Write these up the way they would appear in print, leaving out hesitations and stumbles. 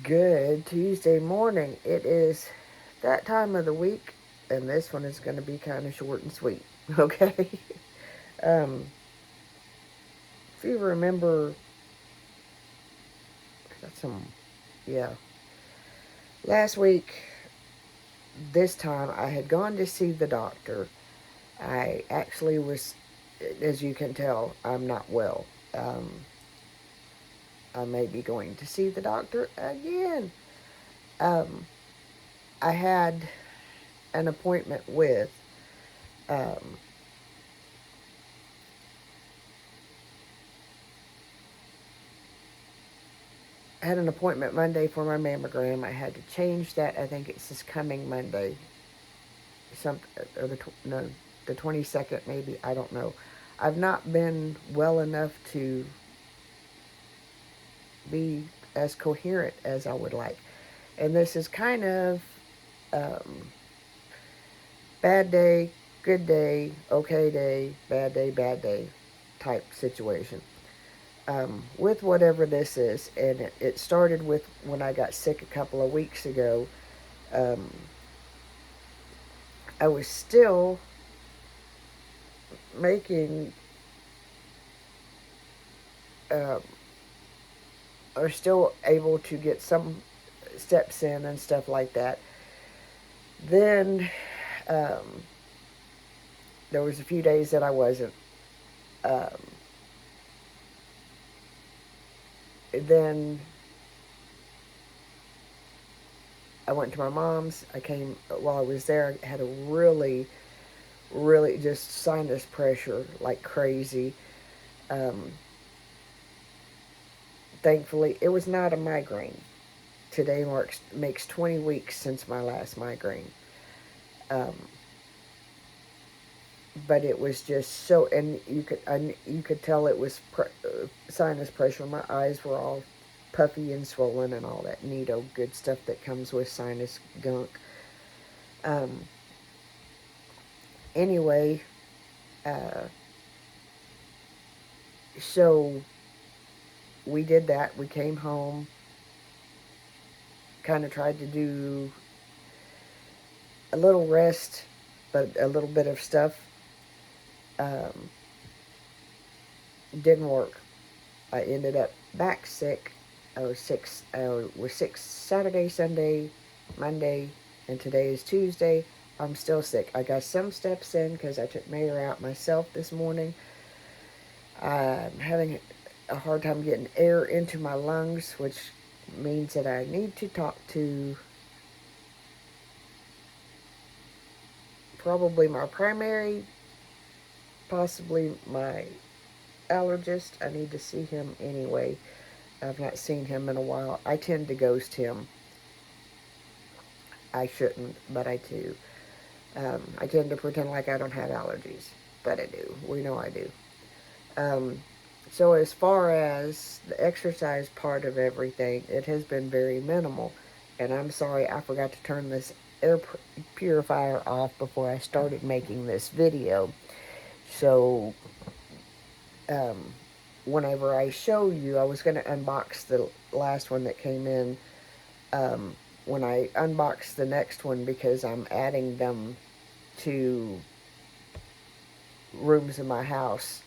Good Tuesday morning. It is that time of the week, and this one is going to be kind of short and sweet. Okay? um, if you remember, got some, yeah. Last week, this time, I had gone to see the doctor. I actually was, as you can tell, I'm not well. I may be going to see the doctor again. Um, I had an appointment with um, I had an appointment Monday for my mammogram. I had to change that. I think it's this coming Monday. Some or no, the 22nd maybe. I don't know. I've not been well enough to be as coherent as I would like, and this is kind of um, bad day, good day, bad day type situation. With whatever this is, and it started with when I got sick a couple of weeks ago. Um, I was still making, uh, or still able to get some steps in and stuff like that. Then um, there was a few days that I wasn't. Um, then I went to my mom's. I came while I was there. I had a really just sinus pressure like crazy. Um, Thankfully, it was not a migraine. Today makes 20 weeks since my last migraine. Um, but it was just so, and you could tell it was sinus pressure. My eyes were all puffy and swollen and all that neat old good stuff that comes with sinus gunk. Um, anyway, uh, so we did that. We came home, kind of tried to do a little rest, but a little bit of stuff um, didn't work. I ended up back sick. I was sick Saturday, Sunday, Monday, and today is Tuesday. I'm still sick. I got some steps in because I took Mayor out myself this morning. I'm having a hard time getting air into my lungs, which means that I need to talk to probably my primary, possibly my allergist. I need to see him anyway. I've not seen him in a while. I tend to ghost him. I shouldn't, but I do. I tend to pretend like I don't have allergies, but I do. We know I do. Um, so as far as the exercise part of everything, it has been very minimal. And I'm sorry, I forgot to turn this air purifier off before I started making this video. So um, whenever I show you, I was going to unbox the last one that came in. When I unbox the next one, because I'm adding them to rooms in my house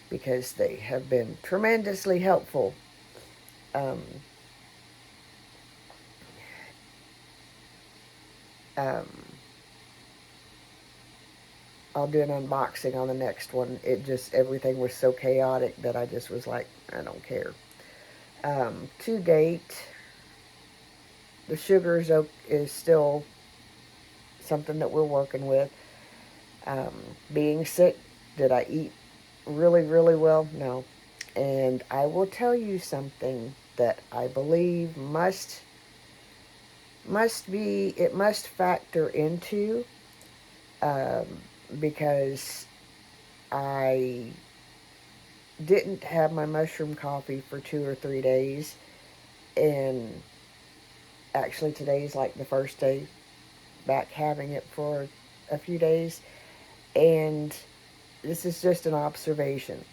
because they have been tremendously helpful. Um, um, I'll do an unboxing on the next one. Everything was so chaotic that I just was like, I don't care. To date, the sugar is still something that we're working with. Um, Being sick, did I eat really well? No. And I will tell you something that I believe must factor into, um, because I didn't have my mushroom coffee for 2 or 3 days, and actually today's like the first day back having it for a few days, and this is just an observation.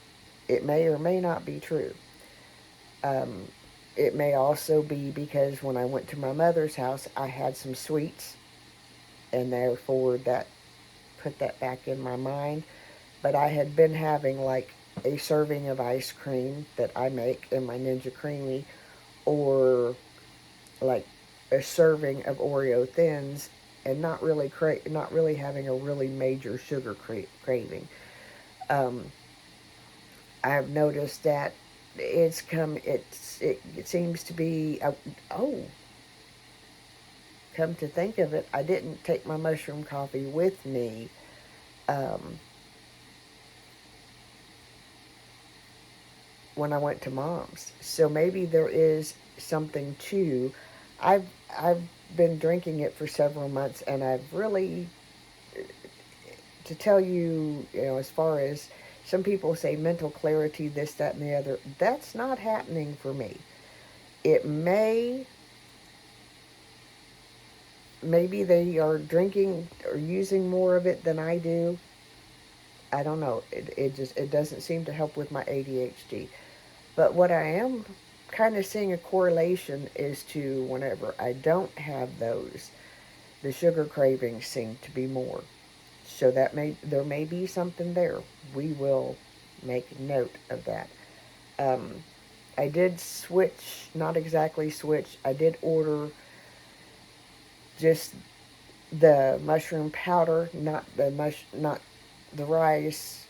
It may or may not be true. Um, It may also be because when I went to my mother's house, I had some sweets, and therefore that put that back in my mind. But I had been having like a serving of ice cream that I make in my Ninja Creamy, or like a serving of Oreo Thins, and not really having a really major sugar craving. Um, I've noticed that it seems to be oh, come to think of it, I didn't take my mushroom coffee with me. Um, when I went to mom's. So maybe there is something to. I've I've been drinking it for several months, and I've really, to tell you, as far as some people say mental clarity, this, that, and the other, that's not happening for me. It maybe they are drinking or using more of it than I do. I don't know. It doesn't seem to help with my ADHD. But what I am kind of seeing a correlation is to whenever I don't have those, the sugar cravings seem to be more. So there may be something there. We will make note of that. Um, I did switch, not exactly switch. I did order just the mushroom powder, not the rice.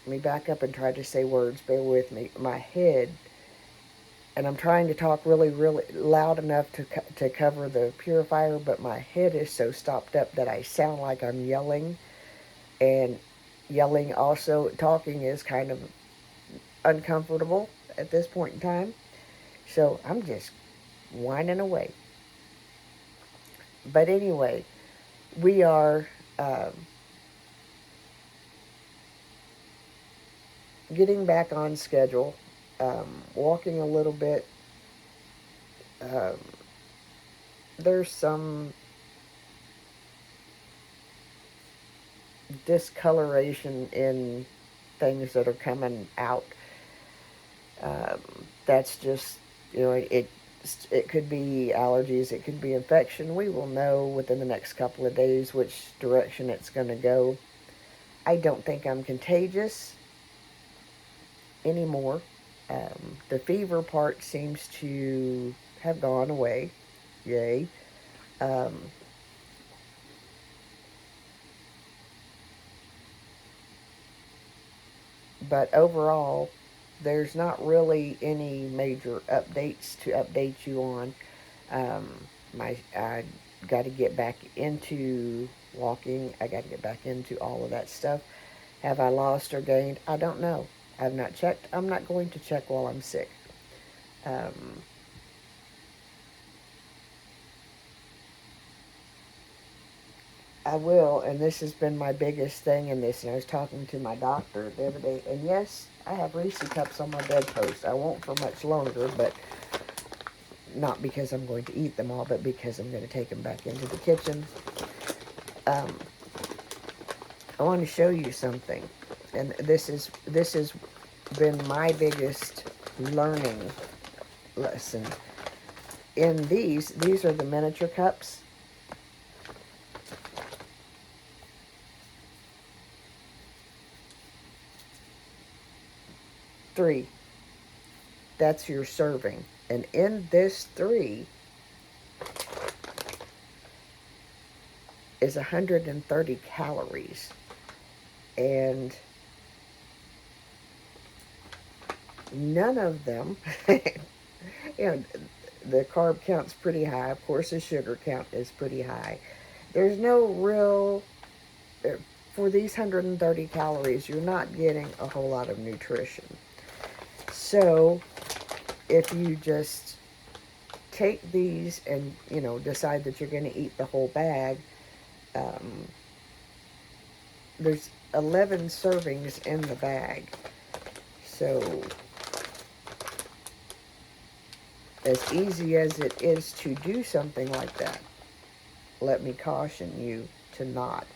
Let me back up and try to say words. Bear with me. My head, and I'm trying to talk really, really loud enough to cover the purifier, but my head is so stopped up that I sound like I'm yelling. And yelling also, talking is kind of uncomfortable at this point in time. So I'm just whining away. But anyway, we are um, getting back on schedule, walking a little bit. Um, there's some discoloration in things that are coming out. Um, that's just, it could be allergies, it could be infection. We will know within the next couple of days which direction it's going to go. I don't think I'm contagious anymore. The fever part seems to have gone away. Yay. Um, but overall, there's not really any major updates to update you on. Um, I got to get back into walking. I got to get back into all of that stuff. Have I lost or gained? I don't know. I've not checked. I'm not going to check while I'm sick. Um, I will, and this has been my biggest thing in this. And I was talking to my doctor the other day, and yes, I have Reese cups on my bedpost. I won't for much longer, but not because I'm going to eat them all, but because I'm going to take them back into the kitchen. Um, I want to show you something, and this has been my biggest learning lesson. In these are the miniature cups. 3. That's your serving. And in this 3 is 130 calories. And none of them, you the carb count's pretty high. Of course, the sugar count is pretty high. There's no real, for these 130 calories, you're not getting a whole lot of nutrition. So, if you just take these and, decide that you're going to eat the whole bag, um, there's 11 servings in the bag. So, as easy as it is to do something like that, let me caution you to not.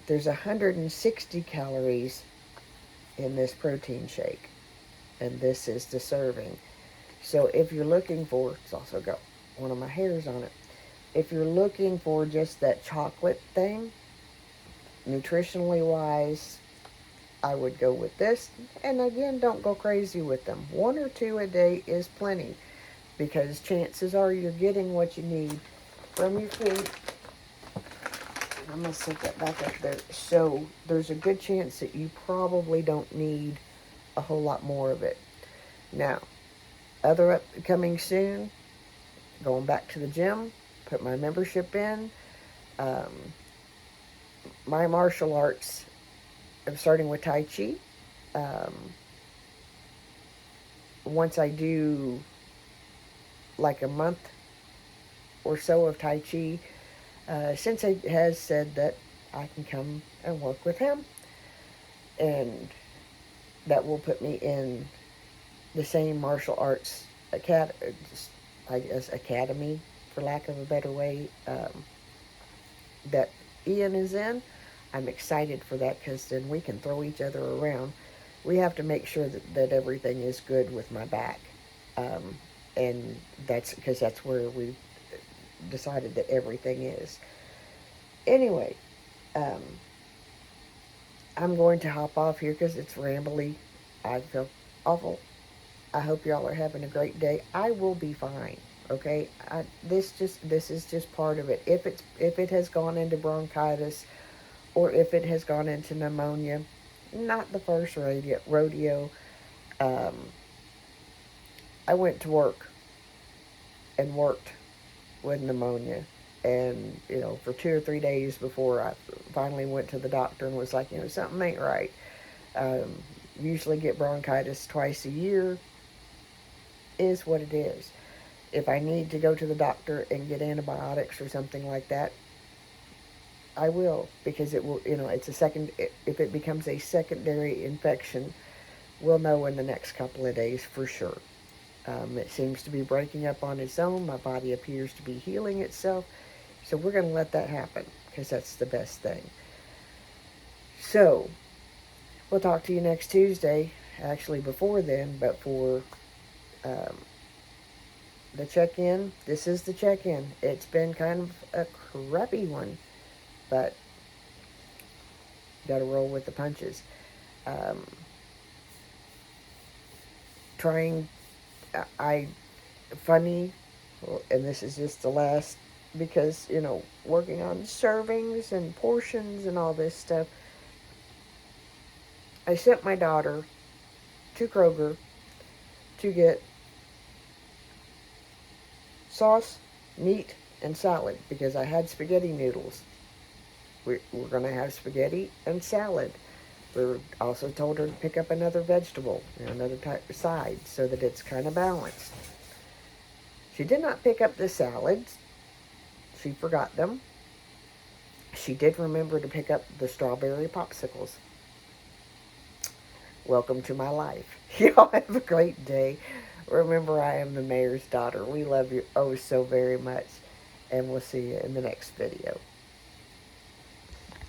There's 160 calories in this protein shake. and this is the serving. So if you're looking for, it's also got one of my hairs on it. If you're looking for just that chocolate thing, nutritionally wise, I would go with this. And again, don't go crazy with them. 1 or 2 a day is plenty, because chances are you're getting what you need from your food. I'm going to set that back up there. So there's a good chance that you probably don't need a whole lot more of it. Now, other upcoming soon, going back to the gym, put my membership in. My martial arts, I'm starting with Tai Chi. Once I do like a month or so of Tai Chi, Sensei has said that I can come and work with him, and that will put me in the same martial arts academy, for lack of a better way, that Ian is in. I'm excited for that, because then we can throw each other around. We have to make sure that everything is good with my back, and that's because that's where we decided that everything is. Anyway, I'm going to hop off here because it's rambly. I feel awful. I hope y'all are having a great day. I will be fine. Okay, this is just part of it. If it has gone into bronchitis, or if it has gone into pneumonia, not the first rodeo. I went to work and worked with pneumonia, and for 2 or 3 days before I finally went to the doctor and was like, something ain't right. Usually get bronchitis twice a year, is what it is. If I need to go to the doctor and get antibiotics or something like that, I will, because it will, it's if it becomes a secondary infection, we'll know in the next couple of days for sure. It seems to be breaking up on its own. My body appears to be healing itself. So we're going to let that happen, because that's the best thing. So we'll talk to you next Tuesday. Actually, before then, but for the check-in, this is the check-in. It's been kind of a crappy one, but got to roll with the punches. Funny, and this is just the last, because, working on servings and portions and all this stuff, I sent my daughter to Kroger to get sauce, meat, and salad, because I had spaghetti noodles. We're going to have spaghetti and salad. We also told her to pick up another vegetable, another type of side, so that it's kind of balanced. She did not pick up the salads. She forgot them. She did remember to pick up the strawberry popsicles. Welcome to my life. Y'all have a great day. Remember, I am the mayor's daughter. We love you oh so very much. And we'll see you in the next video.